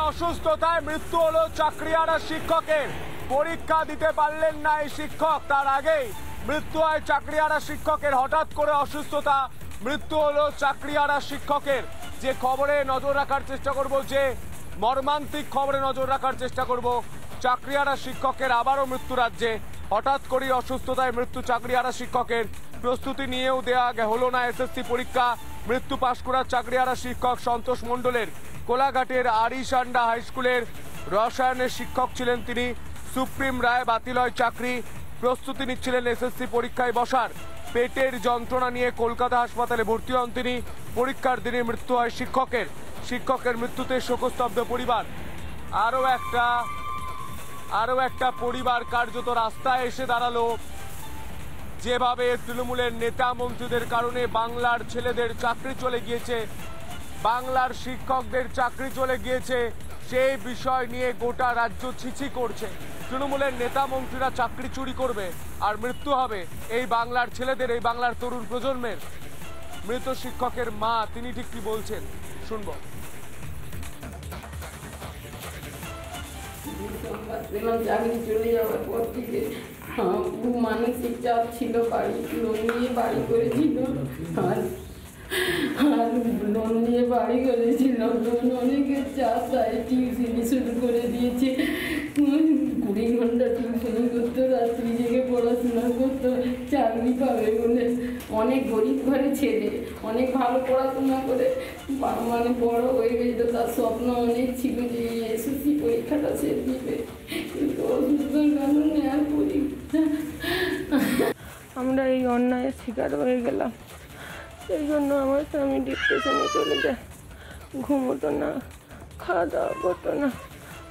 অসুস্থতায় মৃত্যু হলো চাকরিহারা শিক্ষকের। পরীক্ষা দিতে পারলেন না এই শিক্ষক, তার আগেই মৃত্যু হয় চাকরিহারা শিক্ষকের। হঠাৎ করে অসুস্থতা, মৃত্যু হলো চাকরিহারা শিক্ষকের। যে খবরে নজর রাখার চেষ্টা করব, যে মর্মান্তিক খবরে নজর রাখার চেষ্টা করব, চাকরিহারা শিক্ষকের আবারও মৃত্যু রাজ্যে। হঠাৎ করে অসুস্থতায় মৃত্যু চাকরিহারা শিক্ষকের। প্রস্তুতি নিয়েও দেয়া হলো না এসএসসি পরীক্ষা। মৃত্যু পাশ করা চাকরিহারা শিক্ষক সন্তোষ মণ্ডলের। কোলাঘাটের আরিসান্ডা হাই স্কুলের রসায়নের শিক্ষক ছিলেন তিনি। সুপ্রিম রায় বাতিল হয় চাকরি। প্রস্তুতি নিচ্ছিলেন এসএসসি পরীক্ষায় বসার। পেটের যন্ত্রণা নিয়ে কলকাতা হাসপাতালে ভর্তি হন তিনি। পরীক্ষার দিনে মৃত্যু হয় শিক্ষকের। শিক্ষকের মৃত্যুতে শোকস্তব্ধ পরিবার। আরও একটা পরিবার কার্যত রাস্তায় এসে দাঁড়ালো। যেভাবে তৃণমূলের নেতা মন্ত্রীদের কারণে বাংলার ছেলেদের চাকরি চলে গিয়েছে, বাংলার শিক্ষকদের চাকরি চলে গিয়েছে, সেই বিষয় নিয়ে গোটা রাজ্য ছিছি করছে। তৃণমূলের নেতা মন্ত্রীরা চাকরি চুরি করবে আর মৃত্যু হবে এই বাংলার ছেলেদের, এই বাংলার তরুণ প্রজন্মের। মৃত শিক্ষকের মা, তিনি ঠিক কি বলছেন শুনবো। চাকরি চলে যাওয়ার পর থেকে খুব মানসিক চাপ ছিল। বাড়ি লোন নিয়ে বাড়ি করেছিল, আর লোন নিয়ে বাড়ি করেছিল। লোন অনেকের চাপ, তাই টিউশনি শুরু করে দিয়েছে। 20 ঘন্টা টিউশনি করতো, রাত্রি জেগে পড়াশোনা করতো চাকরি পাবে বলে। অনেক গরিব ঘরে ছেলে, অনেক ভালো পড়াশোনা করে মানে বড় হয়ে গেছিল। তার স্বপ্ন অনেক ছিল যে এসএসসি পরীক্ষাটা সে দিবে, কিন্তু অসুস্থতার কারণে আর পরীক্ষা। আমরা এই অন্যায়ের শিকার হয়ে গেলাম। সেই জন্য আমার স্বামী ডিপ্রেশনে চলে যায়, ঘুমোতো না, খাওয়া দাওয়া করতো না।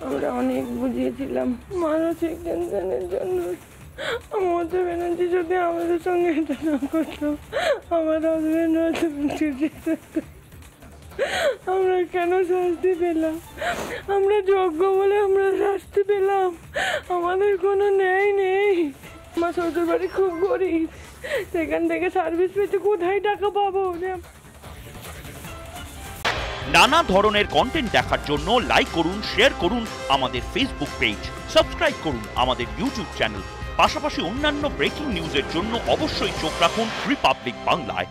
আমরা অনেক বুঝিয়েছিলাম মানসিক টেনশনের জন্য। মমতা ব্যানার্জি যদি আমাদের সঙ্গে এটা না করতো, আমার হাজবেন্ড আমরা কেন শাস্তি পেলাম? আমরা যোগ্য বলে আমরা শাস্তি পেলাম, আমাদের কোনো ন্যায় নেই। আমার শ্বশুর বাড়ি খুব গরিব, সেখান থেকে সার্ভিস পেতে কোথায় টাকা পাবো? নানা ধরনের কন্টেন্ট দেখার জন্য লাইক করুন, শেয়ার করুন আমাদের ফেসবুক পেজ, সাবস্ক্রাইব করুন আমাদের ইউটিউব চ্যানেল। পাশাপাশি অন্যান্য ব্রেকিং নিউজের জন্য অবশ্যই চোখ রাখুন রিপাবলিক বাংলায়।